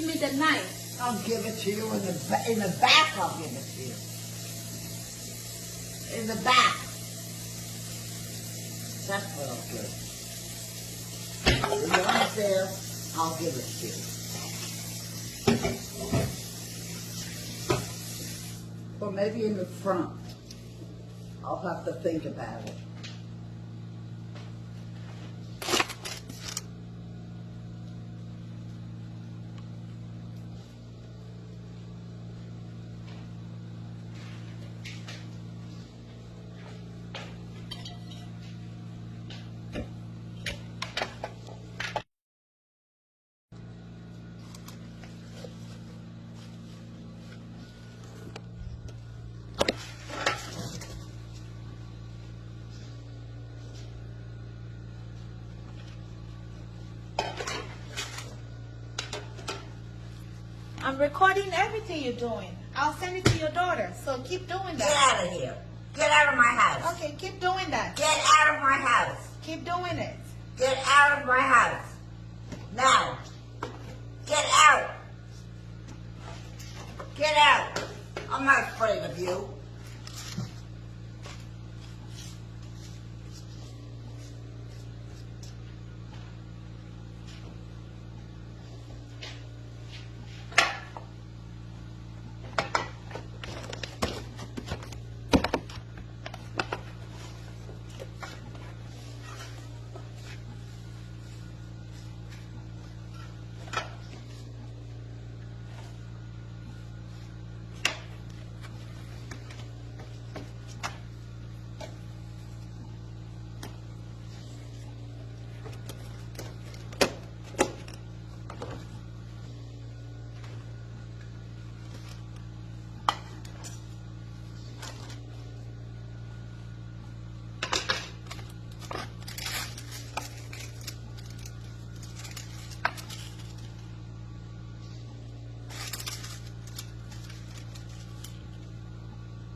Give me the knife. I'll give it to you in the back. I'll give it to you. In the back. That's what I'll give. When you're not there, I'll give it to you. Or maybe in the front. I'll have to think about it. I'm recording everything you're doing. I'll send it to your daughter. So keep doing Get that. out of here. Get out of my house. Okay, keep doing that. Get out of my house. Keep doing it. Get out of my house. Now. Get out. Get out. I'm not afraid of you.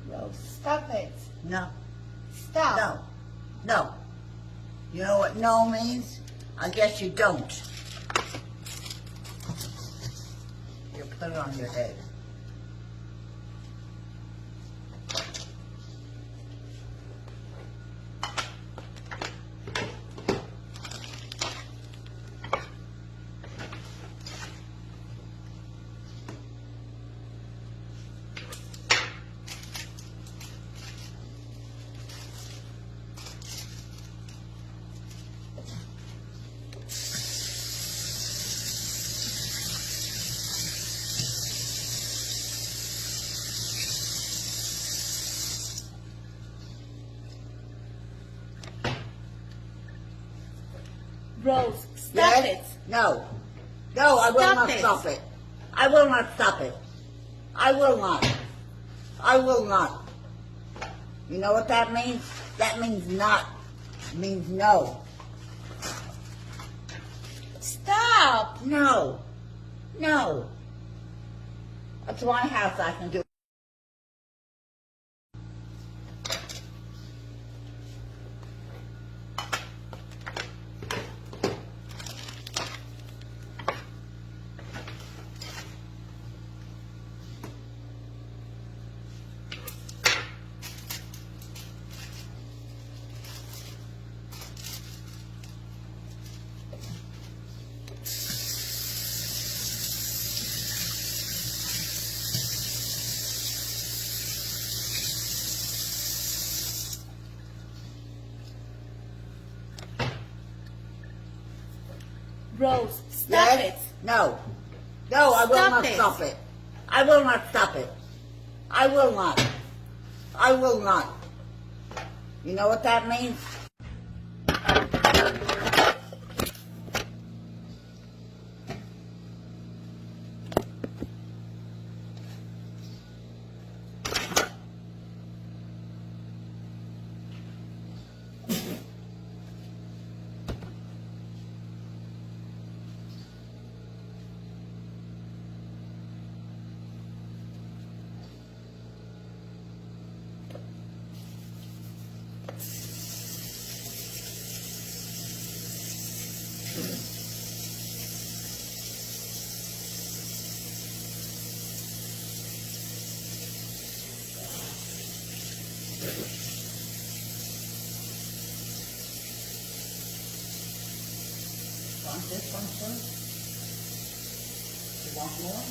No. Stop it. No. Stop. No. No. You know what no means? I guess you don't. You put it on your head. Rose, stop Yes? it. No. No, I will Stop not it. stop it. I will not stop it. I will not. I will not. You know what that means? That means not. It means no. Stop. No. No. That's my house. I can do. Rose, stop Yes? it. No. No, I will Stop not it. stop it. I will not stop it. I will not. I will not. You know what that means? want this one too? You want more?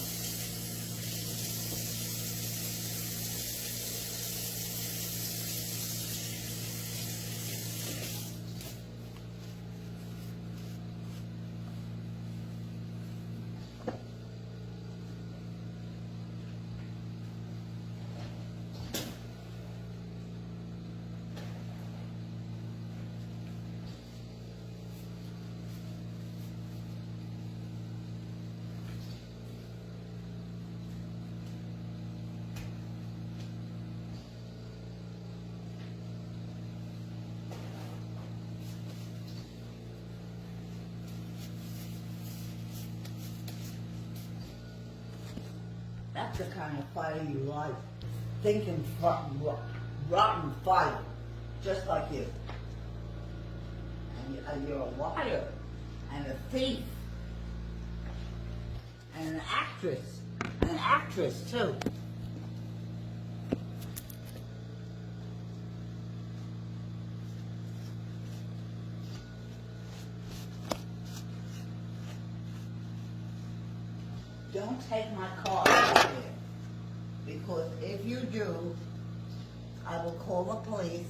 That's the kind of fire you like. Thinking rotten fire, just like you. And you're a liar, and a thief, and an actress too. Don't take my car out there, because if you do, I will call the police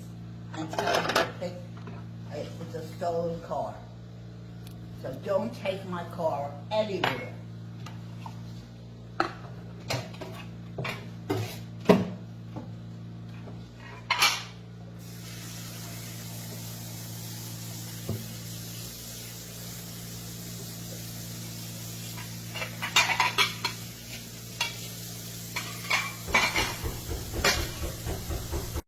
and tell them to pick it's a stolen car. So don't take my car anywhere.